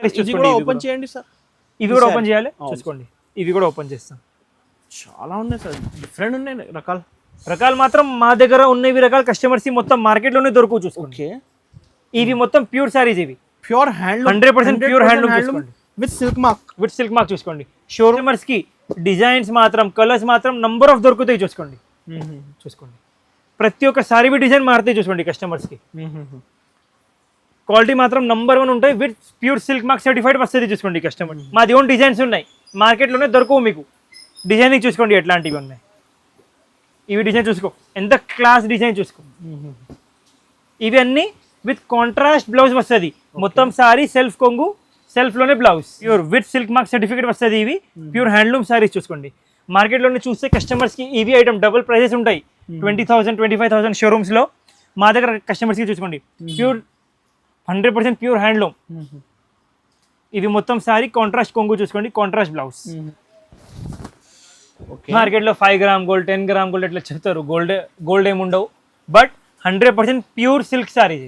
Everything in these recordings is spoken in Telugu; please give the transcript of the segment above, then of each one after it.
ఇది కూడా ఓపెన్ చేయండి సార్. ఇవి కూడా ఓపెన్ చేయాలి, చూసుకోండి. ఇవి కూడా ఓపెన్ చేస్తాం. చాలా ఉన్నాయి సార్, డిఫరెంట్ ఉన్నాయి రకాలు మాత్రం మా దగ్గర ఉన్నవి రకాలు కస్టమర్స్ మొత్తం మార్కెట్లోనే దొరుకు చూసుకోండి. ఇవి మొత్తం ప్యూర్ సారీస్, ఇవి pure hand 100% pure handloom with silk mark చూసుకోండి. షోరూమర్స్ కి డిజైన్స్ మాత్రం కలర్స్ మాత్రం నంబర్ ఆఫ్ దొరుకుతాయి చూసుకోండి. చూసుకోండి ప్రతి ఒక్క సారీ డిజైన్ మారుతాయి చూసుకోండి. కస్టమర్స్ కి క్వాలిటీ మాత్రం నంబర్ 1 ఉంటాయి. With pure silk mark certified వస్తుంది చూసుకోండి. కస్టమర్ మాది ఓన్ డిజైన్స్ ఉన్నాయి, మార్కెట్లోనే దొరకవు మీకు. డిజైనింగ్ చూసుకోండి ఎట్లాంటివి ఉన్నాయి. ఇవి డిజైన్ చూసుకో, ఎంత క్లాస్ డిజైన్ చూసుకో. ఇవి అన్ని విత్ కాంట్రాస్ట్ బ్లౌజ్ వస్తుంది. మొత్తం సారీ సెల్ఫ్ కొంగు, సెల్ఫ్ లోనే blouse, pure with silk mark certificate వస్తుంది. ఇవి ప్యూర్ హ్యాండ్లూమ్ సారీస్ చూసుకోండి. మార్కెట్లోనే చూస్తే కస్టమర్స్ కి ఇవి ఐటమ్ డబుల్ ప్రైజెస్ ఉంటాయి. 20,000 25,000 షోరూమ్స్ లో. మా దగ్గర కస్టమర్స్ కి చూసుకోండి ప్యూర్ 100% ప్యూర్ హ్యాండ్లూమ్. ఇవి మొత్తం సారీ కాంట్రాస్ట్ కొంగు చూసుకోండి, కాంట్రాస్ట్ బ్లౌజ్. మార్కెట్లో 5 గ్రామ్ గోల్డ్ 10 గ్రామ్ గోల్డ్ ఎట్లా చెప్తారు, గోల్డ్ ఏమి ఉండవు. But 100% pure silk sorry.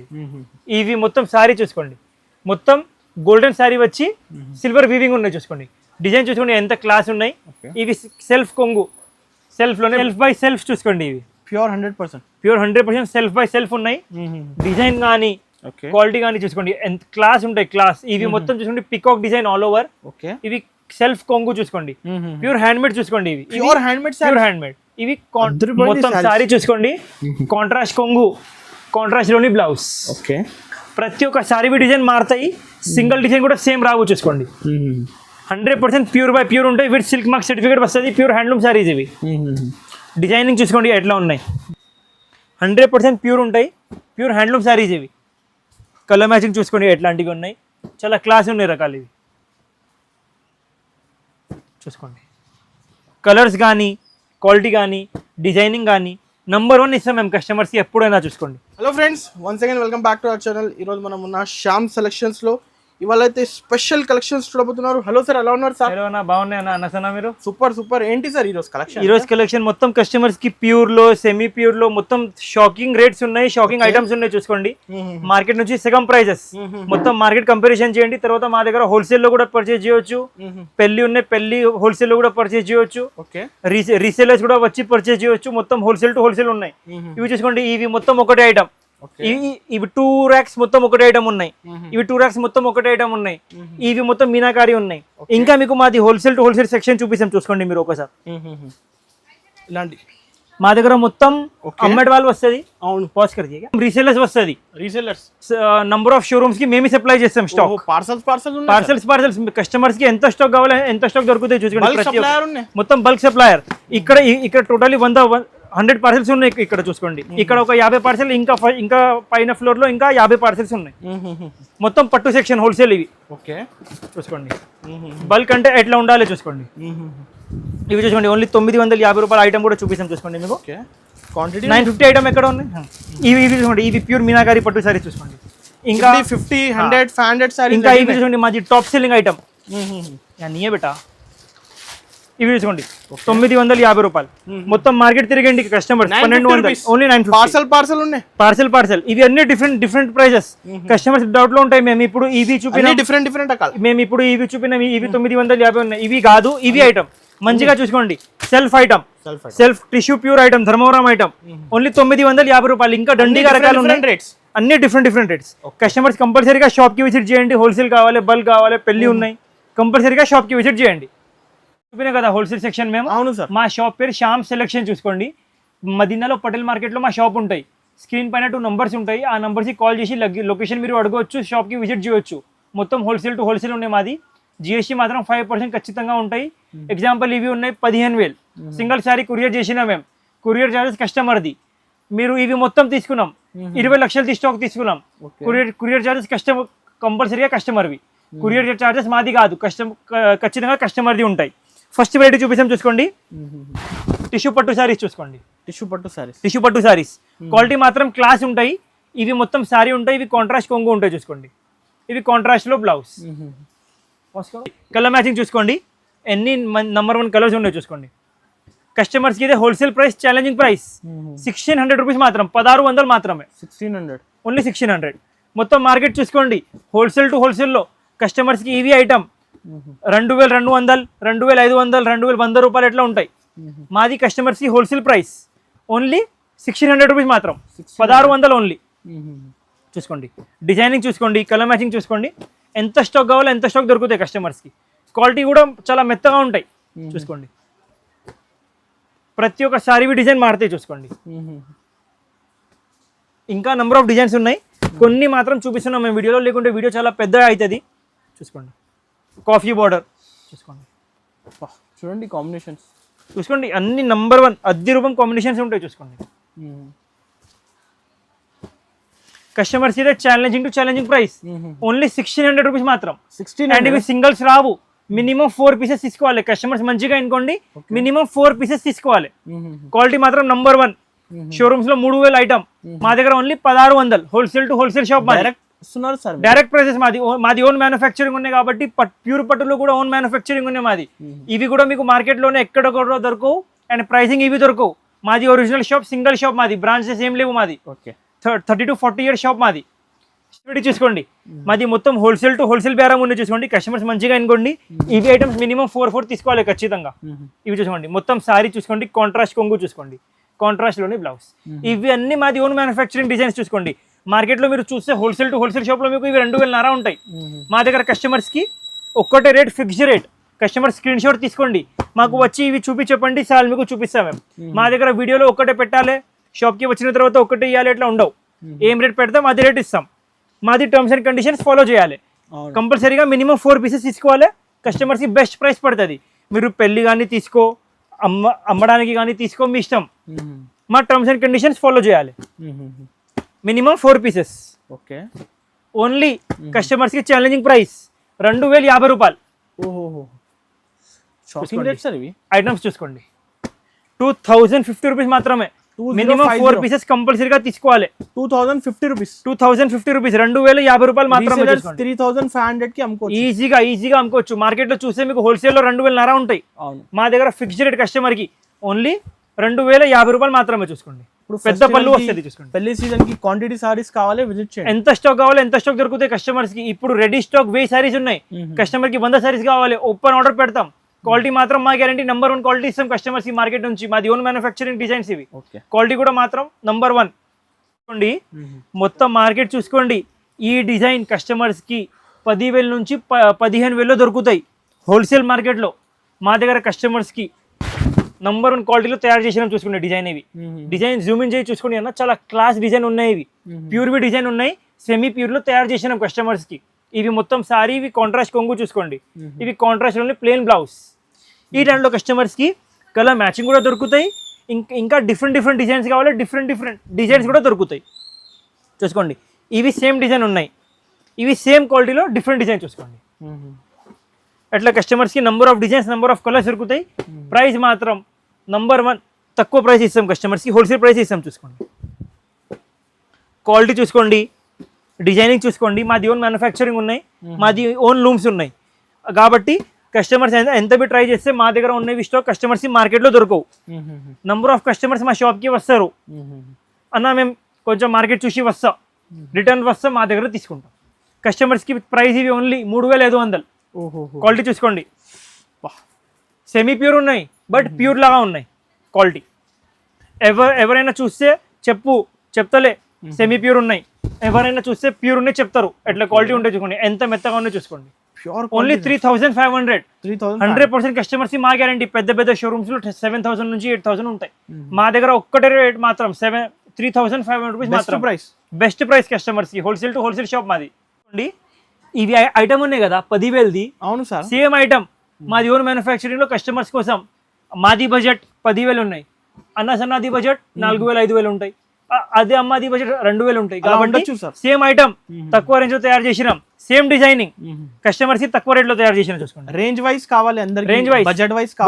ఇవి మొత్తం సారీ చూసుకోండి, మొత్తం గోల్డెన్ సారీ వచ్చి సిల్వర్ వీవింగ్ ఉన్నాయి చూసుకోండి. డిజైన్ చూసుకోండి ఎంత క్లాస్ ఉన్నాయి. ఇవి సెల్ఫ్ కొంగు, సెల్ఫ్లోనే సెల్ఫ్ బై సెల్ఫ్ చూసుకోండి. ఇవి ప్యూర్ 100% సెల్ఫ్ బై సెల్ఫ్ ఉన్నాయి. డిజైన్ కానీ క్వాలిటీ కానీ చూసుకోండి ఎంత క్లాస్ ఉంటాయి, క్లాస్. ఇవి మొత్తం చూసుకోండి పికాక్ డిజైన్ ఆల్ ఓవర్. ఇవి సెల్ఫ్ కొంగు చూసుకోండి, ప్యూర్ హ్యాండ్మేడ్ చూసుకోండి. ఇవి ప్యూర్ హ్యాండ్మేడ్. ఇవి మొత్తం సారీ చూసుకోండి, కాంట్రాస్ట్ కొంగు, కాంట్రాస్ట్ లోని బ్లౌజ్. ప్రతి ఒక్క సారీ డిజైన్ మారుతాయి, సింగిల్ డిజైన్ కూడా సేమ్ రావు చూసుకోండి. 100% ప్యూర్ బై ప్యూర్ ఉంటాయి. విత్ సిల్క్ మార్క్ సర్టిఫికేట్ వస్తుంది. ప్యూర్ హ్యాండ్లూమ్ సారీస్ ఇవి. డిజైనింగ్ చూసుకోండి ఎట్లా ఉన్నాయి. 100% ప్యూర్ ఉంటాయి, ప్యూర్ హ్యాండ్లూమ్ సారీస్ ఇవి. కలర్ మ్యాచింగ్ చూసుకోండి ఎట్లాంటివి ఉన్నాయి, చాలా క్లాస్ ఉన్నాయి రకాలు ఇవి. చూసుకోండి కలర్స్ కానీ క్వాలిటీ కానీ డిజైనింగ్ కానీ నంబర్ 1 ఇస్తాం మేము కస్టమర్స్కి ఎప్పుడైనా చూసుకోండి. Hello friends, once again welcome back to our channel. ఈరోజు మనం ఉన్న శ్యామ్ సెలెక్షన్స్లో ఇవాళ అయితే స్పెషల్ కలెక్షన్స్ చూడబోతున్నారు. హలో సార్, ఎలా ఉన్నారు సార్? హలో అన్న, బాగున్నాయన్నా. అన్నసన్నా మీరు? సూపర్. ఏంటి సార్ ఈరోజు కలెక్షన్? ఈరోజు కలెక్షన్ మొత్తం కస్టమర్స్ కి ప్యూర్ లో, సెమీ ప్యూర్ లో మొత్తం షాకింగ్ రేట్స్ ఉన్నాయి, షాకింగ్ ఐటమ్స్ ఉన్నాయి చూసుకోండి. మార్కెట్ నుంచి సెకండ్ ప్రైజెస్. మొత్తం మార్కెట్ కంపారిజన్ చేయండి. తర్వాత మా దగ్గర హోల్సేల్ లో కూడా పర్చేజ్ చేయొచ్చు, పెళ్లి ఉన్నాయి పెళ్లి హోల్సేల్ లో కూడా పర్చేజ్ చేయొచ్చు, రీసేలర్స్ కూడా వచ్చి పర్చేజ్ చేయొచ్చు. మొత్తం హోల్సేల్ టు హోల్సేల్ ఉన్నాయి. ఇవి చూసుకోండి, ఇవి మొత్తం ఒకటే ఐటమ్. ఇవి 2 racks మొత్తం ఒకటే ఐటమ్ ఉన్నాయి. ఇవి 2 racks మొత్తం ఒకటే ఐటమ్ ఉన్నాయి. ఇవి మొత్తం మీనాకారి ఉన్నాయి. ఇంకా మీకు మాది హోల్సేల్ టు హోల్సేల్ సెక్షన్ చూపిస్తాం చూసుకోండి మీరు ఒకసారి. ఇలాంటి మా దగ్గర మొత్తం అమ్మేడ్ వాళ్ళు వస్తుంది. అవును, పాస్ కర్ రీసేలర్స్ వస్తుంది. నంబర్ ఆఫ్ షోరూమ్స్ కి మేమే సప్లై చేస్తాం స్టాక్. పార్సల్స్ కస్టమర్స్ కి ఎంత స్టాక్ కావాలి, ఎంత స్టాక్ దొరుకుతాయి చూసుకోండి. మొత్తం బల్క్ సప్లయర్. ఇక్కడ టోటలీ 100 పార్సల్స్ ఉన్నాయి. ఇక్కడ చూసుకోండి, ఇక్కడ ఒక 50 పార్సల్, ఇంకా పైన ఫ్లోర్ లో ఇంకా 50 పార్సల్స్ ఉన్నాయి. మొత్తం పట్టు సెక్షన్ హోల్సేల్ ఇవి. చూసుకోండి బల్క్ అంటే ఎట్లా ఉండాలి చూసుకోండి. ఇవి చూసుకోండి ఓన్లీ 950 రూపాయల ఐటమ్ కూడా చూపిస్తాం చూసుకోండి మీకు. క్వాంటిటీ 950 ఐటమ్ ఎక్కడ ఉన్నాయి. ఇవి చూసుకోండి, ఇవి ప్యూర్ మీనాకారి పట్టు సారీ చూసుకోండి. ఇంకా 50, 100, 500 సారీ. ఇంకా ఇవి చూసుకోండి మాది టాప్ సెల్లింగ్ ఐటమ్. నీయే బేటా. ఇవి చూసుకోండి 950 రూపాయలు. మొత్తం మార్కెట్ తిరిగండి కస్టమర్స్ 1200, ఓన్లీ 950. పార్సల్ ఇవి అన్ని డిఫరెంట్ ప్రైజెస్. కస్టమర్స్ డౌట్ లో ఉంటాయి. మేము ఇప్పుడు ఇవి చూపిన డిఫరెంట్ మేము ఇప్పుడు ఇవి చూపిన ఇవి 950 ఉన్నాయి. ఇవి కాదు, ఇవి ఐటమ్ మంచిగా చూసుకోండి. Self item, self tissue pure item, Dharmavaram item, only 950 రూపాయలు. ఇంకా దండిగా రకాలు ఉన్నాయి, అన్ని డిఫరెంట్ రేట్స్. కస్టమర్స్ కంపల్సరీగా షాప్ కి విజిట్ చేయండి. హోల్సేల్ కావాలి, బల్క్ కావాలి, పెళ్లి ఉన్నాయి, కంపల్సరీగా షాప్ కి విజిట్ చేయండి. చూపినా కదా హోల్సేల్ సెక్షన్ మేము. అవును సార్. మా షాప్ పేరు శ్యామ్ సెలెక్షన్ చూసుకోండి. మదీనాలో పటేల్ మార్కెట్లో మా షాప్ ఉంటాయి. స్క్రీన్ పైన 2 numbers ఉంటాయి. ఆ నెంబర్స్కి కాల్ చేసి లొకేషన్ మీరు అడగవచ్చు, షాప్కి విజిట్ చేయొచ్చు. మొత్తం హోల్సేల్ టు హోల్సేల్ ఉన్నాయి మాది. జిఎస్టీ మాత్రం 5% ఖచ్చితంగా ఉంటాయి. ఎగ్జాంపుల్ ఇవి ఉన్నాయి 15,000. సింగిల్ సారీ కొరియర్ చేసినా మేము. కొరియర్ చార్జెస్ కస్టమర్ది. మీరు ఇవి మొత్తం తీసుకున్నాం, 20 లక్షలు స్టాక్ తీసుకున్నాం. కొరియర్ చార్జెస్ కంపల్సరీగా కస్టమర్వి. కొరియర్ చార్జెస్ మాది కాదు, ఖచ్చితంగా కస్టమర్ది ఉంటాయి. ఫస్ట్ వెరైటీ చూపిస్తాం చూసుకోండి. టిష్యూ పట్టు సారీస్ చూసుకోండి. టిష్యూ పట్టు సారీస్ క్వాలిటీ మాత్రం క్లాస్ ఉంటాయి. ఇవి మొత్తం సారీ ఉంటాయి. ఇవి కాంట్రాస్ట్ కొంగు ఉంటాయి చూసుకోండి. ఇవి కాంట్రాస్ట్ లో బ్లౌజ్. కలర్ మ్యాచింగ్ చూసుకోండి. ఎన్ని నంబర్ 1 కలర్స్ ఉన్నాయి చూసుకోండి. కస్టమర్స్కి ఇదే wholesale price, challenging price 1600 rupees మాత్రం, 1600 మాత్రమే. 1600, ఓన్లీ 1600. మొత్తం మార్కెట్ చూసుకోండి హోల్సేల్ టు హోల్సేల్లో కస్టమర్స్కి ఈవీ ఐటమ్ 2200, 2500, 2100 రూపాయలు ఎట్లా ఉంటాయి. మాది కస్టమర్స్కి హోల్సేల్ ప్రైస్ ఓన్లీ 1600 రూపీస్ మాత్రం, 1600 ఓన్లీ. చూసుకోండి డిజైనింగ్, చూసుకోండి కలర్ మ్యాచింగ్, చూసుకోండి ఎంత స్టాక్ కావాలో ఎంత స్టాక్ దొరుకుతాయి కస్టమర్స్కి. క్వాలిటీ కూడా చాలా మెత్తగా ఉంటాయి. చూసుకోండి ప్రతి ఒక్క సారీవి డిజైన్ మారుతాయి. చూసుకోండి ఇంకా నెంబర్ ఆఫ్ డిజైన్స్ ఉన్నాయి, కొన్ని మాత్రం చూపిస్తున్నాం మేము వీడియోలో, లేకుంటే వీడియో చాలా పెద్దగా అవుతుంది. చూసుకోండి కాఫీ బార్డర్, చూసుకోండి చూడండి కాంబినేషన్స్, చూసుకోండి అన్ని నంబర్ 1 అద్దె రూపం కాంబినేషన్స్ ఉంటాయి. చూసుకోండి కస్టమర్స్ ఇదే ఛాలెంజింగ్ ప్రైస్ ఓన్లీ 1600 రూపీస్ మాత్రం. 1600 అండ్ ఇవి సింగిల్స్ రావు, మినిమం 4 పీసెస్ తీసుకోవాలి. కస్టమర్స్ మంచిగా అనుకోండి, మినిమం 4 పీసెస్ తీసుకోవాలి. క్వాలిటీ మాత్రం నంబర్ 1. షోరూమ్స్ లో 3000 ఐటమ్, మా దగ్గర only 1600. Wholesale to wholesale shop, direct prices మాది ఓన్ మ్యానుఫ్యాక్చరింగ్ ఉన్నాయి కాబట్టి ప్యూర్ పట్టులో కూడా ఓన్ మ్యానుఫ్యాక్చరింగ్ ఉన్నాయి మాది. ఇవి కూడా మీకు మార్కెట్ లోనే ఎక్కడొక్కడ దొరకవు, అండ్ ప్రైసింగ్ ఇవి దొరకవు. మాది ఒరిజినల్ షాప్, సింగిల్ షాప్ మాది, బ్రాంచెస్ ఏం లేవు మాది. 30 to 40 years షాప్ మాది. చూసుకోండి మాది మొత్తం హోల్సేల్ టు హోల్సేల్ బేరం ఉంది. చూసుకోండి కస్టమర్స్ మంచిగా అనుకోండి, ఇవి ఐటమ్స్ మినిమం 4 తీసుకోవాలి ఖచ్చితంగా. ఇవి చూసుకోండి మొత్తం సారీ, చూసుకోండి కాంట్రాస్ట్ కొంగు, చూసుకోండి కాంట్రాస్ట్ లోని బ్లౌజ్. ఇవి అన్ని మాది ఓన్ మ్యానుఫ్యాక్చరింగ్ డిజైన్స్. చూసుకోండి మార్కెట్ లో మీరు చూస్తే హోల్సేల్ టు హోల్సేల్ షాప్ లో మీకు ఇవి 2000 ఉంటాయి. మా దగ్గర కస్టమర్స్ కి ఒక్కటే rate, fixed rate. Customer screen shot తీసుకోండి, మాకు వచ్చి ఇవి చెప్పండి, సార్ మీకు చూపిస్తాం మేము. మా దగ్గర వీడియోలో ఒక్కటే పెట్టాలి, షాప్ కి వచ్చిన తర్వాత ఒక్కటే ఇవ్వాలి, ఎట్లా ఉండవు. ఏం రేట్ పెడతాం అదే రేట్ ఇస్తాం. మాది టర్మ్స్ అండ్ కండిషన్స్ ఫాలో చేయాలి. కంపల్సరీగా మినిమం 4 పీసెస్ తీసుకోవాలి. కస్టమర్స్కి బెస్ట్ ప్రైస్ పడుతుంది. మీరు పెళ్లి కానీ తీసుకో, అమ్మడానికి కానీ తీసుకో, మీ ఇష్టం. మా టర్మ్స్ అండ్ కండిషన్స్ ఫాలో చేయాలి. Minimum 4 pieces. ఓకే ఓన్లీ కస్టమర్స్కి ఛాలెంజింగ్ ప్రైస్ 2050 రూపాయలు. ఐటమ్స్ చూసుకోండి 2050 రూపీస్ మాత్రమే. మినిమం 4 పీసెస్ కంపల్సరీగా తీసుకోవాలి. 2050 రూపీస్ 2050 రూపీస్ 2050 రూపాయలు మాత్రమే. 3500 కి అమ్ముకోవచ్చు, ఈజీగా అమ్ముకోవచ్చు. మార్కెట్ లో చూస్తే మీకు హోల్సేల్ లో 2000 ఉంటాయి. మా దగ్గర ఫిక్స్డ్ రేట్ కస్టమర్ కి ఓన్లీ 2050 రూపాయలు మాత్రమే. చూసుకోండి పెద్ద పళ్ళు వస్తుంది. చూసుకోండి పెళ్లి సీజన్ కి క్వాంటిటీ సారీస్ కావాలి, విజిట్ చేయండి. ఎంత స్టాక్ కావాలి ఎంత స్టాక్ దొరుకుతాయి కస్టమర్స్ కి. ఇప్పుడు రెడీ స్టాక్ 1000 సారీస్ ఉన్నాయి, కస్టమర్ కి 100 సారీస్ కావాలి, ఓపెన్ ఆర్డర్ పెడతాం. క్వాలిటీ మాత్రం మా గ్యారంటీ నంబర్ 1 క్వాలిటీ ఇస్తాం కస్టమర్స్ కి మార్కెట్ నుంచి. మాది ఓన్ మ్యానుఫ్యాక్చరింగ్ డిజైన్స్ ఇవి. క్వాలిటీ కూడా మాత్రం నంబర్ 1. చూసుకోండి మొత్తం మార్కెట్ చూసుకోండి. ఈ డిజైన్ కస్టమర్స్ కి 10,000 నుంచి 15,000 దొరుకుతాయి హోల్సేల్ మార్కెట్ లో. మా దగ్గర కస్టమర్స్ కి నంబర్ 1 క్వాలిటీలో తయారు చేసినాం. చూసుకోండి డిజైన్ ఇవి, డిజైన్ జూమ్ ఇన్ చేసి చూసుకోండి అన్న, చాలా క్లాస్ డిజైన్ ఉన్నాయి. ఇవి ప్యూర్వి డిజైన్ ఉన్నాయి, సెమీ ప్యూర్ లో తయారు చేసినాం కస్టమర్స్ కి. ఇవి మొత్తం సారీ, ఇవి కాంట్రాస్ట్ కొంగు. చూసుకోండి ఇవి కాంట్రాస్ట్ లోని ప్లెయిన్ బ్లౌజ్. ఈ టైంలో కస్టమర్స్ కి కలర్ మ్యాచింగ్ కూడా దొరుకుతాయి. ఇంకా డిఫరెంట్ డిజైన్స్ కావాలి, డిఫరెంట్ డిజైన్స్ కూడా దొరుకుతాయి. చూసుకోండి ఇవి సేమ్ డిజైన్ ఉన్నాయి, ఇవి సేమ్ క్వాలిటీలో డిఫరెంట్ డిజైన్. చూసుకోండి అట్లా కస్టమర్స్కి number of designs, number of colours దొరుకుతాయి. ప్రైస్ మాత్రం నంబర్ 1 తక్కువ ప్రైస్ ఇస్తాం కస్టమర్స్కి, హోల్సేల్ ప్రైస్ ఇస్తాం. చూసుకోండి క్వాలిటీ చూసుకోండి, డిజైనింగ్ చూసుకోండి. మాది ఓన్ మ్యానుఫ్యాక్చరింగ్ ఉన్నాయి, మాది ఓన్ లూమ్స్ ఉన్నాయి కాబట్టి కస్టమర్స్ ఎంత బి ట్రై చేస్తే మా దగ్గర ఉన్నవి స్టాక్ కస్టమర్స్ మార్కెట్లో దొరకవు. నంబర్ ఆఫ్ కస్టమర్స్ మా షాప్కి వస్తారు, అన్న మేము కొంచెం మార్కెట్ చూసి వస్తా, రిటర్న్ వస్తా, మా దగ్గర తీసుకుంటాం. కస్టమర్స్కి ప్రైస్ ఇవి ఓన్లీ 3500. క్వాలిటీ చూసుకోండి సెమీ ప్యూర్ ఉన్నాయి, బట్ ప్యూర్ లాగా ఉన్నాయి క్వాలిటీ. ఎవరైనా చూస్తే చెప్తలే సెమీ ప్యూర్ ఉన్నాయి, ఎవరైనా చూస్తే ప్యూర్ ఉన్నాయి చెప్తారు. ఎట్లా క్వాలిటీ ఉంటాయి చూసుకోండి, ఎంత మెత్తగా ఉన్నాయో చూసుకోండి. ఓన్లీ 3500. 100% కస్టమర్స్ మా గ్యారంటీ. పెద్ద షోరూమ్స్ లో 7000 నుంచి 8000 ఉంటాయి. మా దగ్గర ఒక్కటే రేట్ మాత్రం 3500 రూపీస్ మాత్రం. బెస్ట్ ప్రైస్ కస్టమర్స్ కి, హోల్సేల్ టు హోల్సేల్ షాప్ మాది. ఇవి ఐటమ్ ఉన్నాయి కదా 10,000ది. అవును సార్, సేమ్ ఐటమ్ మాది ఓన్ మ్యానుఫ్యాక్చరింగ్ లో కస్టమర్స్ కోసం. మాది బడ్జెట్ 10,000 ఉన్నాయి, అన్న సన్నది బడ్జెట్ 4,000-5,000 ఉంటాయి, అదే అమ్మది బడ్జెట్ 2,000 ఉంటాయి. కాబట్టి సేమ్ ఐటమ్ తక్కువ రేంజ్ లో తయారు చేసినాం, సేమ్ డిజైనింగ్ కస్టమర్స్ కి తక్కువ రేట్ లో తయారు చేసిన. చూసుకోండి రేంజ్ వైస్ కావాలి అందరికి, రేంజ్ వైస్,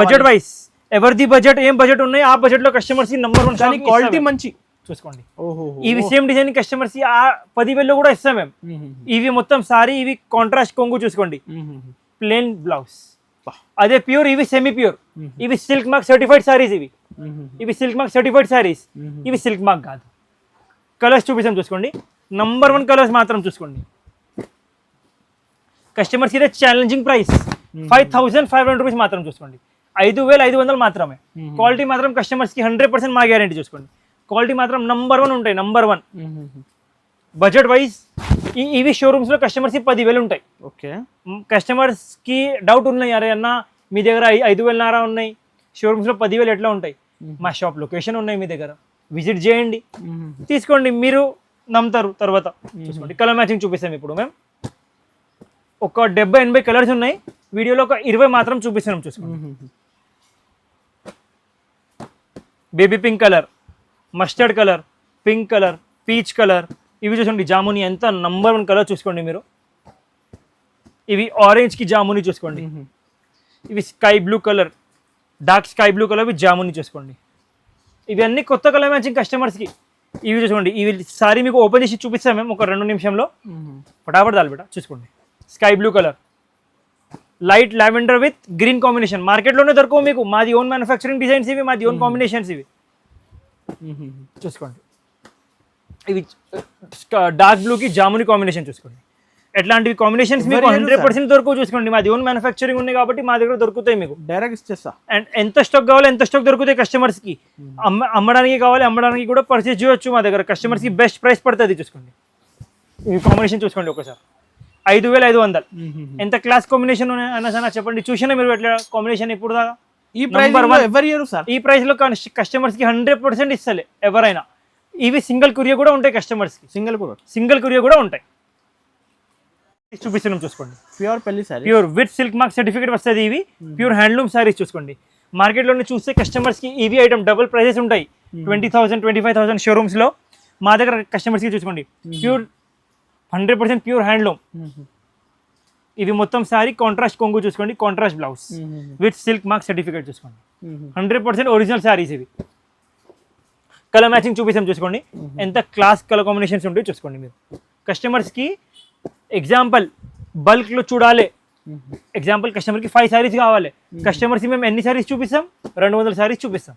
బడ్జెట్ వైస్. ఎవరిది బడ్జెట్ ఏం బడ్జెట్ ఉన్నాయి ఆ బడ్జెట్ లో కస్టమర్స్ కి నంబర్ 1 క్వాలిటీ మంచి. చూసుకోండి ఇవి సేమ్ డిజైన్ కస్టమర్స్ 10,000 కూడా ఇస్తాం మేము. ఇవి మొత్తం సారీ, ఇవి కాంట్రాస్ట్ కొంగు. చూసుకోండి ప్లెయిన్ బ్లౌజ్, అదే ప్యూర్. ఇవి సెమీ ప్యూర్, ఇవి సిల్క్ మార్క్ సర్టిఫైడ్ సారీస్. ఇవి సిల్క్ మార్క్ సర్టిఫైడ్ సారీస్, ఇవి సిల్క్ మార్క్ కాదు. కలర్స్ చూపిస్తాం చూసుకోండి, నంబర్ 1 కలర్స్ మాత్రం చూసుకోండి. కస్టమర్స్కి ఇదే ఛాలెంజింగ్ ప్రైస్ 5500 రూపీస్ మాత్రం చూసుకోండి. 5500 మాత్రమే. క్వాలిటీ మాత్రం కస్టమర్స్కి 100% మా గ్యారంటీ చూసుకోండి. క్వాలిటీ మాత్రం నంబర్ 1 ఉంటాయి, నంబర్ 1. బడ్జెట్ వైజ్ ఇవి షోరూమ్స్లో కస్టమర్స్కి 10,000 ఉంటాయి. ఓకే, కస్టమర్స్కి డౌట్ ఉన్నాయి, అరే అన్న మీ దగ్గర 5,000 ఉన్నాయి, షోరూమ్స్లో 10,000 ఎట్లా ఉంటాయి? మా షాప్ లొకేషన్ ఉన్నాయి మీ దగ్గర, విజిట్ చేయండి, తీసుకోండి, మీరు నమ్ముతారు. తర్వాత చూసుకోండి, కలర్ మ్యాచింగ్ చూపిస్తాం ఇప్పుడు మేము. ఒక 70-80 కలర్స్ ఉన్నాయి, వీడియోలో ఒక 20 మాత్రం చూపిస్తున్నాం. చూసుకోండి, baby pink colour, mustard colour, pink colour, peach colour, ఇవి చూసుకోండి. జాముని ఎంత నంబర్ 1 కలర్ చూసుకోండి మీరు. ఇవి ఆరెంజ్కి జాముని చూసుకోండి. ఇవి sky blue colour, dark sky blue colour with జాముని చూసుకోండి. ఇవి అన్ని కొత్త కలర్ మ్యాచింగ్ కస్టమర్స్కి. ఇవి చూసుకోండి, ఇవి సారీ మీకు ఓపెన్ చేసి చూపిస్తాం మేము ఒక 2 నిమిషంలో. ఫటాఫట్ దాల్బెట చూసుకోండి. Sky blue colour, light lavender with green combination. మార్కెట్లోనే దొరకవు మీకు, మాది ఓన్ మ్యానుఫ్యాక్చరింగ్ డిజైన్స్ ఇవి, మాది ఓన్ కాంబినేషన్స్ ఇవి. చూసుకోండి, ఇవి డార్క్ బ్లూకి జాముని కాంబినేషన్ చూసుకోండి. ఎట్లాంటివి కాంబినేషన్స్ మీకు 100% దొరకవు. చూసుకోండి, మాది ఓన్ మ్యానుఫ్యాక్చరింగ్ ఉంది కాబట్టి మా దగ్గర దొరుకుతాయి మీకు. డైరెక్ట్ ఇచ్చేస్తా. అండ్ ఎంత స్టాక్ కావాలి ఎంత స్టాక్ దొరుకుతాయి కస్టమర్స్కి. అమ్మడానికి కావాలి అమ్మడానికి కూడా పర్చేస్ చేయొచ్చు మా దగ్గర. కస్టమర్స్కి బెస్ట్ ప్రైస్ పడుతుంది. చూసుకోండి, ఈ కాంబినేషన్ చూసుకోండి ఒకసారి. 5,500 ఎంత క్లాస్ కాంబినేషన్ అన్నా సార్ చెప్పండి. చూసినా మీరు ఎట్లా కాంబినేషన్ ఇప్పుడు దాకా ఈ ప్రైస్ ఎవరి ఇయర్ సార్? ఈ ప్రైస్లో కస్టమర్స్కి 100% ఇస్తలే ఎవరైనా. ఇవి సింగిల్ కురియర్ కూడా ఉంటాయి కస్టమర్స్కి. సింగిల్ కురియర్ కూడా ఉంటాయి. చూపిస్తున్నాం చూసుకోండి. ప్యూర్ పెళ్లి sorry, pure with silk mark certificate వస్తుంది. ఇవి ప్యూర్ హ్యాండ్లూమ్ సారీస్ చూసుకోండి. మార్కెట్లోనే చూస్తే కస్టమర్స్కి ఇవి ఐటమ్ డబుల్ ప్రైజెస్ ఉంటాయి. 20,000 25,000 షోరూమ్స్లో. మా దగ్గర కస్టమర్స్కి చూసుకోండి ప్యూర్ 100% ప్యూర్ హ్యాండ్లూమ్. ఇవి మొత్తం సారీ కాంట్రాస్ట్ కొంగు చూసుకోండి, contrast blouse with silk mark certificate చూసుకోండి. 100% ఒరిజినల్ సారీస్ ఇవి. కలర్ మ్యాచింగ్ చూపిస్తాం చూసుకోండి. ఎంత క్లాస్ కలర్ కాంబినేషన్స్ ఉంటాయో చూసుకోండి మీరు. కస్టమర్స్కి ఎగ్జాంపుల్ బల్క్లో చూడాలి. ఎగ్జాంపుల్ కస్టమర్కి 5 సారీస్ కావాలి. కస్టమర్స్కి మేము ఎన్ని సారీస్ చూపిస్తాం? 200 సారీస్ చూపిస్తాం.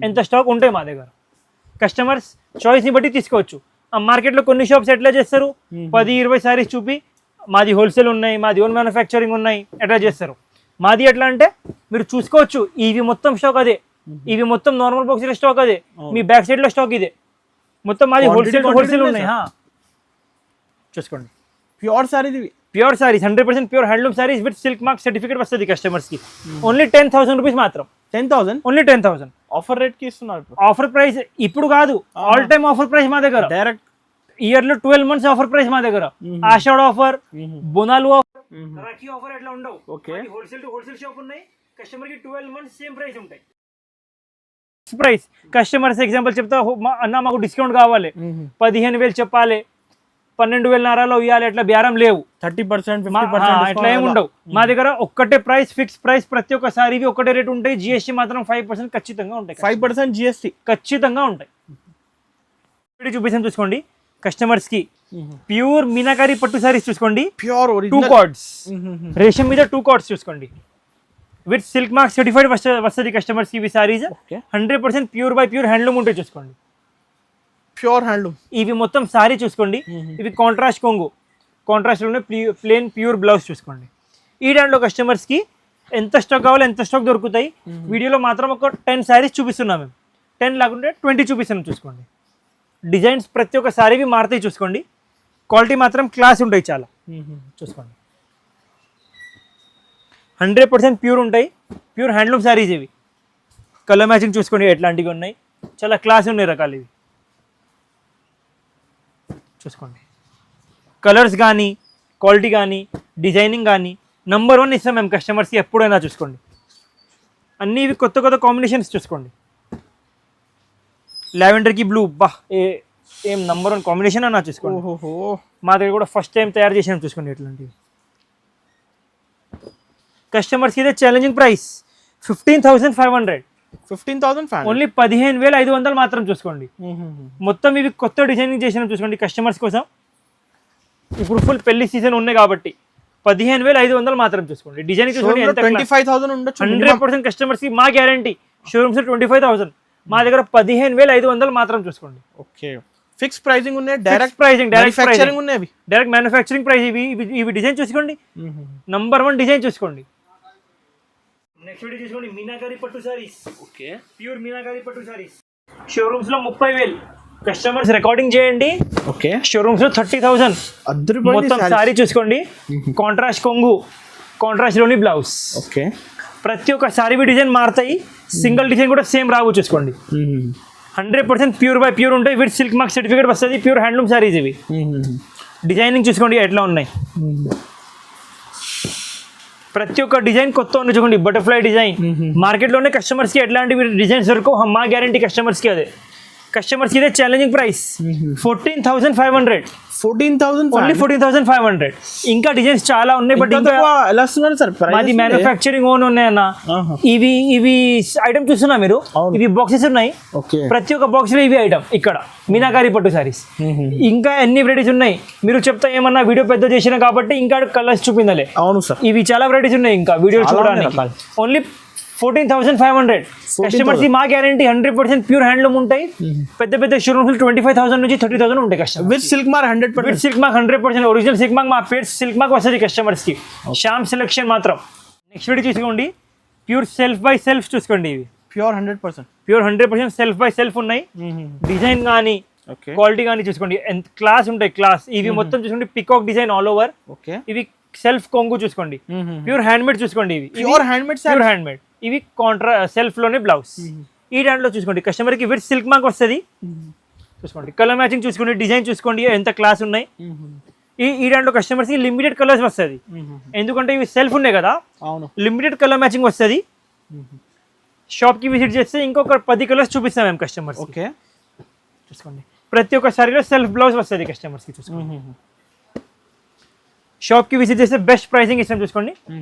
ఎంత స్టాక్ ఉంటాయి మా దగ్గర. కస్టమర్స్ చాయిస్ని బట్టి తీసుకోవచ్చు. మార్కెట్లో కొన్ని షాప్స్ ఎట్లా చేస్తారు, 10-20 సారీస్ చూపి మాది హోల్సేల్ ఉన్నాయి, మాది ఓన్ మ్యానుఫ్యాక్చరింగ్ ఉన్నాయి ఎట్లా చేస్తారు. మాది ఎట్లా అంటే మీరు చూసుకోవచ్చు, ఇవి మొత్తం స్టాక్ అదే, ఇవి మొత్తం నార్మల్ బాక్స్ స్టాక్ అదే, మీ బ్యాక్ సైడ్లో స్టాక్ ఇదే, మొత్తం మాది హోల్సేల్ ఉన్నాయి. చూసుకోండి, ప్యూర్ సారీస్ ఇవి. Pure saris 100% pure handloom saris with silk mark certificate వస్తుంది కస్టమర్స్కి. ఓన్లీ 10,000 రూపీస్ మాత్రం. 10,000 ఓన్లీ 10,000 ఆఫర్ రేట్ కి ఇస్తున్నారు. ఆఫర్ ప్రైస్ ఇప్పుడు కాదు, ఆల్ టైమ్ ఆఫర్ ప్రైస్ మా దగ్గర. డైరెక్ట్ ఇయర్ లో 12 months ఆఫర్ ప్రైస్ మా దగ్గర. Ashadha offer, Bonalu offer, Rakhi offer ఎట్లా ఉండవు. హోల్సేల్ టు హోల్సేల్ షాప్ ఉన్నాయి. కస్టమర్ కి 12 months సేమ్ ప్రైస్ ఉంటాయి. ప్రైస్ కస్టమర్స్ ఎగ్జాంపుల్ చెప్తా, అన్న మాకు డిస్కౌంట్ కావాలి, 15,000 చెప్పాలి, 12,500 ఇవ్వాలి, అట్లా బేరం లేవు. 30% 50% అట్లా ఏమి ఉండవు మా దగ్గర. ఒక్కటే ప్రైస్, ఫిక్స్ ప్రైస్. ప్రతి ఒక్కసారి ఒకటే రేట్ ఉంటాయి. జిఎస్టీ మాత్రం 5% ఖచ్చితంగా ఉంటాయి. 5% జిఎస్టీ ఖచ్చితంగా ఉంటాయి. చూపిస్తాను చూసుకోండి. కస్టమర్స్ కి ప్యూర్ మీనాకారి పట్టు సారీస్ చూసుకోండి. ప్యూర్ 2 కార్డ్స్ రేషం మీద 2 కార్డ్స్ చూసుకోండి. విత్ సిల్క్ మార్క్ సర్టిఫైడ్ వస్తుంది కస్టమర్స్ కి. ఇవి saris 100% pure by pure handloom ఉంటాయి చూసుకోండి. Pure handloom. ఇవి మొత్తం సారీ చూసుకోండి. ఇవి కాంట్రాస్ట్ కొంగు, కాంట్రాస్ట్ లోనే ప్లేన్ ప్యూర్ బ్లౌజ్ చూసుకోండి. ఈ దాంట్లో కస్టమర్స్ కి ఎంత స్టాక్ కావాలో ఎంత స్టాక్ దొరుకుతాయి. వీడియోలో మాత్రం ఒక 10 సారీస్ చూపిస్తున్నాం మేము. 10 లేకుంటే 20 చూపిస్తున్నాం చూసుకోండి. డిజైన్స్ ప్రతి ఒక్క సారీవి మారుతాయి చూసుకోండి. క్వాలిటీ మాత్రం క్లాస్ ఉంటాయి చాలా చూసుకోండి. 100% ప్యూర్ ఉంటాయి. ప్యూర్ హ్యాండ్లూమ్ సారీస్ ఇవి. కలర్ మ్యాచింగ్ చూసుకోండి ఎట్లాంటివి ఉన్నాయి. చాలా క్లాస్ ఉన్నాయి రకాలు ఇవి చూసుకోండి. కలర్స్ కానీ క్వాలిటీ కానీ డిజైనింగ్ కానీ నంబర్ 1 ఇస్తాం మేము కస్టమర్స్కి ఎప్పుడైనా చూసుకోండి. అన్నీ ఇవి కొత్త కొత్త కాంబినేషన్స్ చూసుకోండి. లావెండర్కి బ్లూ, బా ఏం నంబర్ 1 కాంబినేషన్ అన్నా చూసుకోండి. మా దగ్గర కూడా ఫస్ట్ టైం తయారు చేసినాం చూసుకోండి. ఎట్లాంటివి కస్టమర్స్కి ఇదే ఛాలెంజింగ్ ప్రైస్ 15,500. ఓన్లీ 15,500 మాత్రం చూసుకోండి. మొత్తం ఇవి కొత్త డిజైనింగ్ చేసినాం చూసుకోండి కస్టమర్స్ కోసం. ఇప్పుడు ఫుల్ పెళ్లి సీజన్ ఉన్నాయి కాబట్టి 15,500 మాత్రం చూసుకోండి. డిజైన్ చూసుకోండి. 100% కస్టమర్స్కి మా గ్యారంటీ. షోరూమ్స్ 25,000, మా దగ్గర 15,500 మాత్రం చూసుకోండి. ఓకే, ఫిక్స్ ప్రైజింగ్ ఉన్నాయి, డైరెక్ట్ ప్రైజింగ్, మ్యానుఫ్యాక్చరింగ్ ఉన్నాయి అవి. Direct manufacturing price. ఇవి డిజైన్ చూసుకోండి, నంబర్ 1 డిజైన్ చూసుకోండి. నెక్స్ట్ వీడియో చూసుకోండి, మీనాకారి పట్టు సారీస్. ఓకే, ప్యూర్ మీనాకారి పట్టు సారీస్. షోరూమ్స్ లో 30,000, కస్టమర్స్ రికార్డింగ్ చేయండి. ఓకే, షోరూమ్స్ లో 30,000. మొత్తం సారీ చూసుకోండి, కాంట్రాస్ట్ కొంగు, కాంట్రాస్ట్ లోని బ్లౌజ్. ఓకే, ప్రతి ఒక్క సారీ డిజైన్ మారుతాయి, సింగిల్ డిజైన్ కూడా సేమ్ రావు. చూసుకోండి, 100% ప్యూర్ బై ప్యూర్ ఉంటాయి. విత్ సిల్క్ మార్క్ సర్టిఫికేట్ వస్తుంది. ప్యూర్ హ్యాండ్లూమ్ సారీస్ ఇవి. డిజైనింగ్ చూసుకోండి ఎట్లా ఉన్నాయి. ప్రతి ఒక్క డిజైన్ కొత్త ఉంది చూడండి. బటర్ఫ్లై డిజైన్ మార్కెట్లోనే కస్టమర్స్కి ఎట్లాంటి డిజైన్స్ దొరకవు. మా గ్యారంటీ కస్టమర్స్కి అదే. కస్టమర్స్కి ఇదే ఛాలెంజింగ్ ప్రైస్ 14,500. 14,000 ఓన్లీ 14,500. ఇంకా డిజైన్స్ చాలా ఉన్నాయి, బట్ ఇంకా ఎలా వస్తున్నారు సార్? మాది మ్యానుఫ్యాక్చరింగ్ ఓన్ ఉన్నాయన్న. ఇవి ఐటమ్ చూస్తున్నా మీరు, ఇవి బాక్సెస్ ఉన్నాయి. ప్రతి ఒక్క బాక్స్ లో ఇవి ఐటమ్. ఇక్కడ మీనాకారి పట్టు సారీస్ ఇంకా ఎన్ని వెరైటీస్ ఉన్నాయి. మీరు చెప్తా ఏమన్నా వీడియో పెద్ద చేసిన కాబట్టి ఇంకా కలర్స్ చూపిందలే. అవును సార్, ఇవి చాలా వెరైటీస్ ఉన్నాయి ఇంకా వీడియో చూడడానికి. ఓన్లీ 14,500. కస్టమర్స్ మా గ్యారంటీ 100% ప్యూర్ హ్యాండ్లూమ్ ఉంటాయి. పెద్ద పెద్ద షోరూమ్స్ 25,000 నుంచి 30,000 ఉంటాయి customer. With silk mark 100%. With silk mark 100%. Original silk mark, మా పేరు సిల్క్ మార్క్ వస్తుంది కస్టమర్స్ కి. శ్యామ్ సెలెక్షన్ మాత్రం. నెక్స్ట్ వీడియో చూసుకోండి, ప్యూర్ సెల్ఫ్ బై సెల్ఫ్ చూసుకోండి. ఇవి pure 100%. Pure 100% self by self ఉన్నాయి. డిజైన్ కానీ క్వాలిటీ కానీ చూసుకోండి, ఎంత క్లాస్ ఉంటాయి. క్లాస్ ఇవి మొత్తం చూసుకోండి, పికాక్ డిజైన్ ఆల్ ఓవర్. ఇవి సెల్ఫ్ కొంగు చూసుకోండి, ప్యూర్ హ్యాండ్మేడ్ చూసుకోండి. ఇవి ప్యూర్ హ్యాండ్మేడ్. ఇవి సెల్ఫ్ లోనే బ్లౌజ్. ఈ దాంట్లో చూసుకోండి, కస్టమర్ కి విత్ సిల్క్ మార్క్ వస్తుంది. చూసుకోండి, కలర్ మ్యాచింగ్ చూసుకోండి, డిజైన్ చూసుకోండి ఎంత క్లాస్ ఉన్నాయి. ఈ దాంట్లో కస్టమర్స్ కి లిమిటెడ్ కలర్స్ వస్తుంది, ఎందుకంటే ఇవి సెల్ఫ్ ఉన్నాయి కదా. లిమిటెడ్ కలర్ మ్యాచింగ్ వస్తుంది. షాప్ కి విజిట్ చేస్తే ఇంకొక 10 కలర్స్ చూపిస్తాం మేము కస్టమర్స్. ఓకే, చూసుకోండి, ప్రతి ఒక్క సారీలో సెల్ఫ్ బ్లౌజ్ వస్తుంది కస్టమర్స్ కి. చూసుకోండి, షాప్ కి విజిట్ చేస్తే బెస్ట్ ప్రైసింగ్ ఇస్తాం. చూసుకోండి,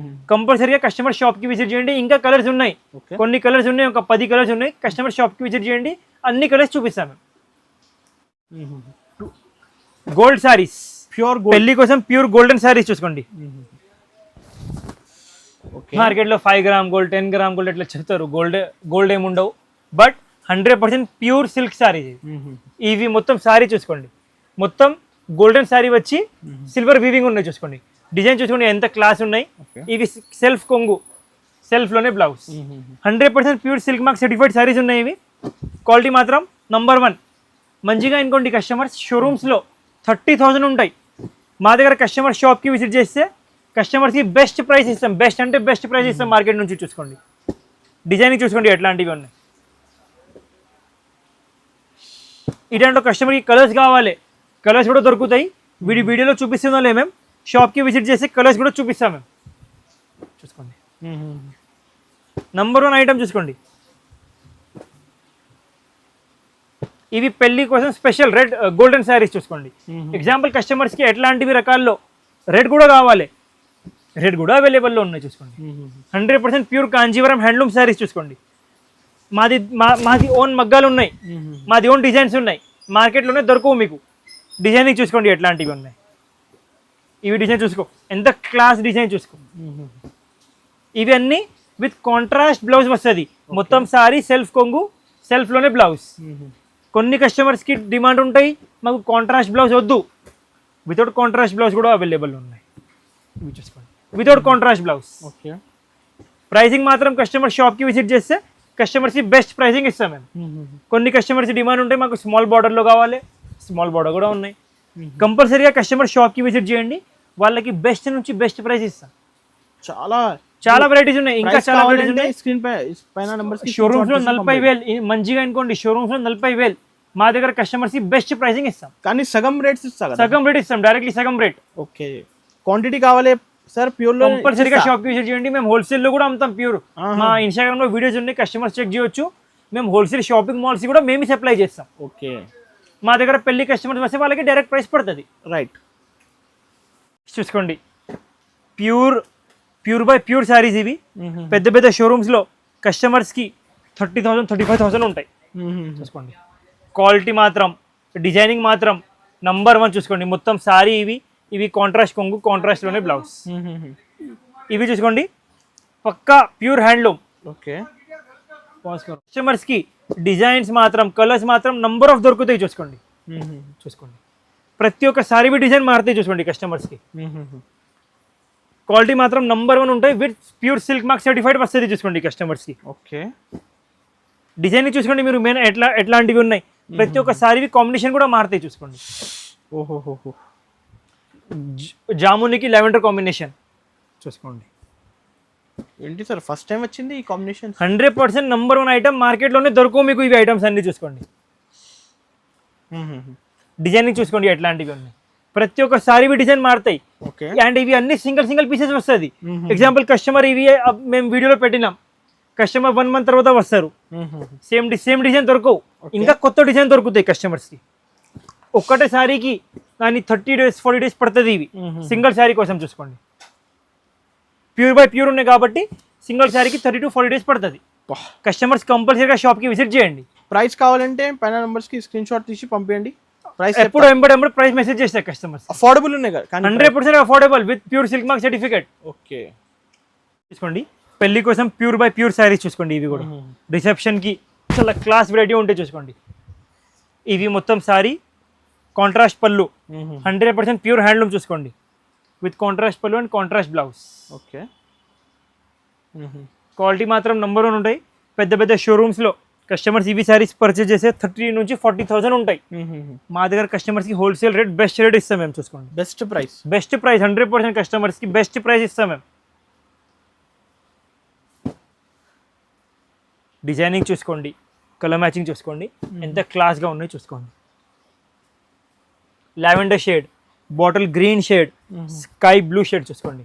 కంపల్సరీగా కస్టమర్ షాప్ కి విజిట్ చేయండి. ఇంకా కలర్స్ ఉన్నాయి, కొన్ని కలర్స్ ఉన్నాయి, ఒక 10 కలర్స్ ఉన్నాయి. కస్టమర్ షాప్ కి విజిట్ చేయండి, అన్ని కలర్స్ చూపిస్తాం. గోల్డ్ సారీస్, ప్యూర్ పెళ్లి కోసం ప్యూర్ గోల్డెన్ సారీస్ చూసుకోండి. మార్కెట్ లో 5 గ్రామ్ గోల్డ్, 10 గ్రామ్ గోల్డ్ ఎట్లా చెప్తారు. గోల్డ్ ఏమి ఉండవు, బట్ 100% ప్యూర్ సిల్క్ సారీస్. ఇవి మొత్తం సారీ చూసుకోండి, మొత్తం గోల్డెన్ సారీ వచ్చి సిల్వర్ వీవింగ్ ఉన్నాయి. చూసుకోండి, డిజైన్ చూసుకోండి ఎంత క్లాస్ ఉన్నాయి. ఇవి సెల్ఫ్ కొంగు, సెల్ఫ్ లోనే blouse. 100% pure silk mark certified saris ఉన్నాయి. ఇవి క్వాలిటీ మాత్రం నంబర్ 1. మంచిగా ఇంకోండి, కస్టమర్స్ షోరూమ్స్ లో 30,000 ఉంటాయి. మా దగ్గర కస్టమర్ షాప్ కి విజిట్ చేస్తే కస్టమర్స్ కి బెస్ట్ ప్రైస్ ఇస్తాం. బెస్ట్ అంటే బెస్ట్ ప్రైస్ ఇస్తాం మార్కెట్ నుంచి. చూసుకోండి, డిజైనింగ్ చూసుకోండి ఎట్లాంటివి ఉన్నాయి. ఈ దాంట్లో కస్టమర్కి కలర్స్ కావాలి, కలర్స్ కూడా దొరుకుతాయి. వీడియోలో చూపిస్తుందో మేము షాప్కి విజిట్ చేసి కలర్స్ కూడా చూపిస్తాం మేము. చూసుకోండి, నంబర్ 1 ఐటమ్ చూసుకోండి. ఇవి పెళ్లి కోసం స్పెషల్ రెడ్ గోల్డెన్ శారీస్ చూసుకోండి. ఎగ్జాంపుల్ కస్టమర్స్కి ఎట్లాంటివి రకాల్లో రెడ్ కూడా కావాలి, రెడ్ కూడా అవైలబుల్లో ఉన్నాయి. చూసుకోండి, 100% ప్యూర్ కాంజీవరం హ్యాండ్లూమ్ శారీస్ చూసుకోండి. మాది ఓన్ మగ్గాలు ఉన్నాయి, మాది ఓన్ డిజైన్స్ ఉన్నాయి. మార్కెట్లోనే దొరకవు మీకు. డిజైనింగ్ చూసుకోండి ఎట్లాంటివి ఉన్నాయి. ఇవి డిజైన్ చూసుకో, ఎంత క్లాస్ డిజైన్ చూసుకో. ఇవి అన్నీ విత్ కాంట్రాస్ట్ బ్లౌజ్ వస్తుంది. మొత్తం సారీ సెల్ఫ్ కొంగు, సెల్ఫ్లోనే బ్లౌజ్. కొన్ని కస్టమర్స్కి డిమాండ్ ఉంటాయి, మాకు కాంట్రాస్ట్ బ్లౌజ్ వద్దు, వితౌట్ కాంట్రాస్ట్ బ్లౌజ్ కూడా అవైలబుల్ ఉన్నాయి. ఇవి చూసుకోండి, without contrast blouse. Okay, pricing మాత్రం కస్టమర్ షాప్కి విజిట్ చేస్తే కస్టమర్స్కి బెస్ట్ ప్రైసింగ్ ఇస్తాం మేము. కొన్ని కస్టమర్స్ డిమాండ్ ఉంటాయి, మాకు స్మాల్ బార్డర్లో కావాలి, స్మాల్ బార్డర్ కూడా ఉన్నాయి. కంపల్సరీగా కస్టమర్ షాప్కి విజిట్ చేయండి, వాళ్ళకి బెస్ట్ నుంచి బెస్ట్ ప్రైస్ ఇస్తాం. చాలా వెరైటీస్ ఉన్నాయి, ఇంకా చాలా వెరైటీస్ ఉన్నాయి. స్క్రీన్ పైన నంబర్స్. షోరూమ్స్ లో 40,000 మంచిగా అనుకోండి. షోరూమ్స్ లో 40,000, మా దగ్గర కస్టమర్స్ కి బెస్ట్ ప్రైసింగ్ ఇస్తాం. కానీ సగం రేట్ ఇస్తాం, డైరెక్ట్లీ సగం రేట్. ఓకే, క్వాంటిటీ కావాలి సార్ ప్యూర్ లో కంపల్సరీగా షాప్ కి విజిట్ చేయండి. మేము హోల్సేల్ లో కూడా అమ్ముతాం ప్యూర్. మా ఇన్స్టాగ్రామ్ లో వీడియోస్ ఉన్నాయి, కస్టమర్స్ చెక్ చేయొచ్చు. మేము హోల్సేల్ షాపింగ్ మాల్స్ కూడా మేము సప్లై చేస్తాం. ఓకే, మా దగ్గర పెళ్లి కస్టమర్స్ వస్తే వాళ్ళకి డైరెక్ట్ ప్రైస్ పడుతుంది. రైట్, చూసుకోండి, ప్యూర్ బై ప్యూర్ శారీస్ ఇవి. పెద్ద పెద్ద షోరూమ్స్ లో కస్టమర్స్ కి 30,000 35,000 ఉంటాయి. చూసుకోండి, క్వాలిటీ మాత్రం, డిజైనింగ్ మాత్రం నంబర్ 1 చూసుకోండి. మొత్తం శారీ ఇవి కాంట్రాస్ట్ కొంగు, కాంట్రాస్ట్ లోనే బ్లౌజ్. ఇవి చూసుకోండి, పక్కా ప్యూర్ హ్యాండ్లూమ్. ఓకే, కస్టమర్స్ కి డిజైన్స్ మాత్రం, కలర్స్ మాత్రం నంబర్ ఆఫ్ దొరుకుతాయి. చూసుకోండి, చూసుకోండి. ప్రతి ఒక్క సారీ డిజైన్ మారుతాయి చూసుకోండి కస్టమర్స్కి. క్వాలిటీ మాత్రం నంబర్ 1 ఉంటాయి. With pure silk mark certified వస్తుంది చూసుకోండి కస్టమర్స్కి. ఓకే, డిజైన్ చూసుకోండి మీరు, మెయిన్ ఎట్లాంటివి ఉన్నాయి. ప్రతి ఒక్క సారీవి కాంబినేషన్ కూడా మారుతాయి చూసుకోండి. ఓహోహో, జామునికి లెవెండర్ కాంబినేషన్ చూసుకోండి. ఏంటి సార్ ఫస్ట్ టైం వచ్చింది ఈ కాంబినేషన్? 100% నంబర్ 1 ఐటమ్, మార్కెట్లోనే దొరకవు మీకు ఇవి ఐటమ్స్ అన్ని చూసుకోండి. డిజైనింగ్ చూసుకోండి ఎట్లాంటివి ఉన్నాయి. ప్రతి ఒక్క సారీవి డిజైన్ మారుతాయి. ఓకే, అండ్ ఇవి అన్ని సింగిల్ పీసెస్ వస్తుంది. ఎగ్జాంపుల్ కస్టమర్ ఇవి మేము వీడియోలో పెట్టినాం, కస్టమర్ 1 month తర్వాత వస్తారు, సేమ్ డిజైన్ దొరకవు, ఇంకా కొత్త డిజైన్ దొరుకుతాయి కస్టమర్స్కి. ఒక్కటే సారీకి కానీ 30 days 40 days పడుతుంది ఇవి సింగిల్ శారీ కోసం చూసుకోండి. ప్యూర్ బై ప్యూర్ ఉన్నాయి కాబట్టి సింగిల్ శారీకి 30 to 40 days పడుతుంది. కస్టమర్స్ కంపల్సరీగా షాప్కి విజిట్ చేయండి. ప్రైస్ కావాలంటే పైన నెంబర్స్కి స్క్రీన్ షాట్ తీసి పంపించండి. ప్రైస్ ఎప్పుడు ఎంబడి ప్రైస్ మెసేజ్ చేస్తారు కస్టమర్స్. అఫోర్డబుల్ ఉన్నాయి కదా, 100% affordable with pure silk mark certificate. Okay, చూసుకోండి. పెళ్లి కోసం ప్యూర్ బై ప్యూర్ శారీస్ చూసుకోండి. ఇవి కూడా రిసెప్షన్కి చాలా క్లాస్ వెరైటీ ఉంటాయి చూసుకోండి. ఇవి మొత్తం శారీ కాంట్రాస్ట్ పళ్ళు, 100% ప్యూర్ హ్యాండ్లూమ్ చూసుకోండి. విత్ కాంట్రాస్ట్ పళ్ళు and contrast blouse. Okay, quality మాత్రం నంబర్ 1 ఉంటాయి. పెద్ద షోరూమ్స్లో కస్టమర్స్ ఇవి శారీస్ పర్చేజ్ చేసే 30 నుంచి 40,000 ఉంటాయి. మా దగ్గర కస్టమర్స్కి హోల్సేల్ రేట్ బెస్ట్ రేట్ ఇస్తాం మేము చూసుకోండి. బెస్ట్ ప్రైస్ 100% కస్టమర్స్కి బెస్ట్ ప్రైస్ ఇస్తాం మేము. డిజైనింగ్ చూసుకోండి, కలర్ మ్యాచింగ్ చూసుకోండి, ఎంత క్లాస్గా ఉన్నాయి చూసుకోండి. Lavender shade, bottle green shade, sky blue shade చూసుకోండి.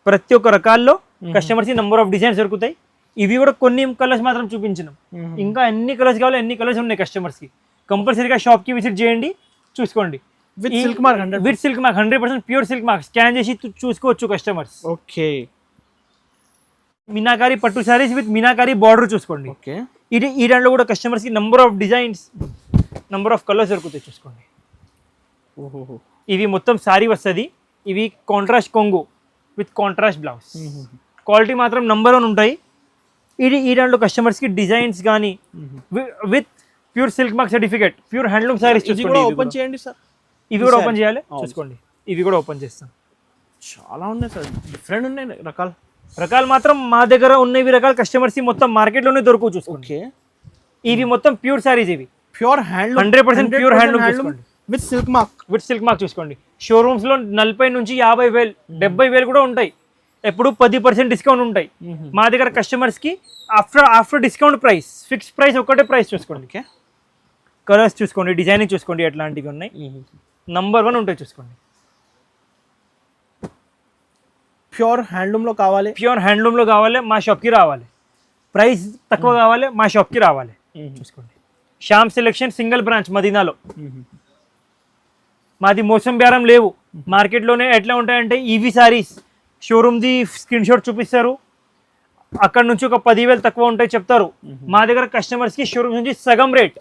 ప్రతి ఒక్క రకాల్లో కస్టమర్స్కి నెంబర్ ఆఫ్ డిజైన్స్ దొరుకుతాయి. ఇవి కూడా కొన్ని కలర్స్ మాత్రం చూపించినాం, ఇంకా ఎన్ని కలర్స్ కావాలో ఎన్ని కలర్స్ ఉన్నాయి కస్టమర్స్కి. కంపల్సరీగా షాప్కి విజిట్ చేయండి, చూసుకోండి. With silk mark 100% pure silk mark scan చేసి చూసుకోవచ్చు కస్టమర్స్. ఓకే, మీనాకారి పట్టు శారీస్ విత్ మీనాకారి బార్డర్ చూసుకోండి. ఓకే, ఈ దాంట్లో కూడా కస్టమర్స్కి number of designs, number of colours దొరుకుతాయి చూసుకోండి. ఓహో, ఇవి మొత్తం శారీ వస్తుంది. ఇవి కాంట్రాస్ట్ కొంగు విత్ కాంట్రాస్ట్ బ్లౌజ్. క్వాలిటీ మాత్రం నంబర్ 1 ఉంటాయి. ఈ దాంట్లో కస్టమర్స్కి డిజైన్స్ కానీ with pure silk mark certificate, pure handloom saris చూసుకోండి. ఓపెన్ చేయండి సార్. ఇవి కూడా ఓపెన్ చేయాలి చూసుకోండి. ఇవి కూడా ఓపెన్ చేస్తాం. చాలా ఉన్నాయి సార్, డిఫరెంట్ ఉన్నాయి రకాలు మాత్రం మా దగ్గర ఉన్నవి రకాలు కస్టమర్స్ మొత్తం మార్కెట్లోనే దొరుకు చూసుకోండి. ఇవి మొత్తం ప్యూర్ శారీస్, ఇవి ప్యూర్ హ్యాండ్లూమ్, 100% ప్యూర్ హ్యాండ్లూమ్ చూసుకోండి. విత్ సిల్క్ మార్క్ చూసుకోండి. షోరూమ్స్లో 40,000 నుంచి 50,000 70,000 కూడా ఉంటాయి. ఎప్పుడు 10% డిస్కౌంట్ ఉంటాయి. మా దగ్గర కస్టమర్స్కి after discount price, fix price, ఒకటే ప్రైస్ చూసుకోండి. కలర్స్ చూసుకోండి, డిజైనింగ్ చూసుకోండి, ఎట్లాంటివి ఉన్నాయి. నంబర్ 1 ఉంటాయి చూసుకోండి. ప్యూర్ హ్యాండ్లూమ్లో కావాలి మా షాప్కి రావాలి. ప్రైస్ తక్కువ కావాలి మా షాప్కి రావాలి చూసుకోండి. శ్యామ్ సెలెక్షన్ సింగిల్ బ్రాంచ్ మదీనాలో. మాది మోసం బేరం లేవు. మార్కెట్లోనే ఎట్లా ఉంటాయంటే ఈవీ సారీస్ షోరూమ్ది స్క్రీన్ షాట్ చూపిస్తారు, అక్కడ నుంచి ఒక 10,000 తక్కువ ఉంటాయి చెప్తారు. మా దగ్గర కస్టమర్స్కి షోరూమ్ నుంచి సగం రేట్,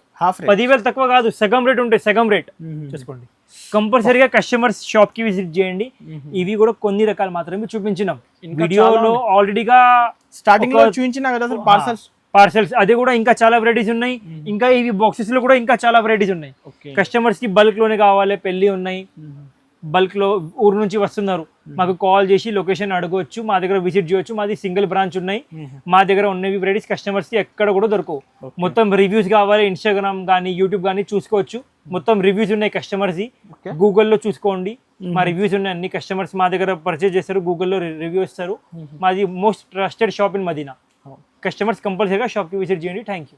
10,000 తక్కువ కాదు, సగం రేట్ ఉంటాయి, సగం రేట్ చూసుకోండి. కంపల్సరీగా కస్టమర్స్ షాప్కి విజిట్ చేయండి. ఇవి కూడా కొన్ని రకాలు మాత్రమే చూపించినాం వీడియోలో. ఆల్రెడీగా స్టార్టింగ్ లో చూపించినా కదా పార్సెల్స్, అది కూడా ఇంకా చాలా వెరైటీస్ ఉన్నాయి. ఇంకా ఇవి బాక్సెస్ లో కూడా ఇంకా చాలా వెరైటీస్ ఉన్నాయి. కస్టమర్స్ కి బల్క్ లోనే కావాలి, పెళ్లి ఉన్నాయి, బల్క్ లో ఊరు నుంచి వస్తున్నారు, మాకు కాల్ చేసి లొకేషన్ అడగవచ్చు, మా దగ్గర విజిట్ చేయొచ్చు. మాది సింగిల్ బ్రాంచ్ ఉన్నాయి. మా దగ్గర ఉన్నవి వెరైటీస్ కస్టమర్స్ కి ఎక్కడ కూడా దొరకవు. మొత్తం రివ్యూస్ కావాలి, ఇన్స్టాగ్రామ్ కానీ యూట్యూబ్ కానీ చూసుకోవచ్చు. మొత్తం రివ్యూస్ ఉన్నాయి కస్టమర్స్, గూగుల్లో చూసుకోండి. మా రివ్యూస్ ఉన్నాయి, అన్ని కస్టమర్స్ మా దగ్గర పర్చేజ్ చేస్తారు, గూగుల్లో రివ్యూ ఇస్తారు. మాది most trusted shop in Madina. Customers కంపల్సరీగా షాప్కి విజిట్ చేయండి. Thank you.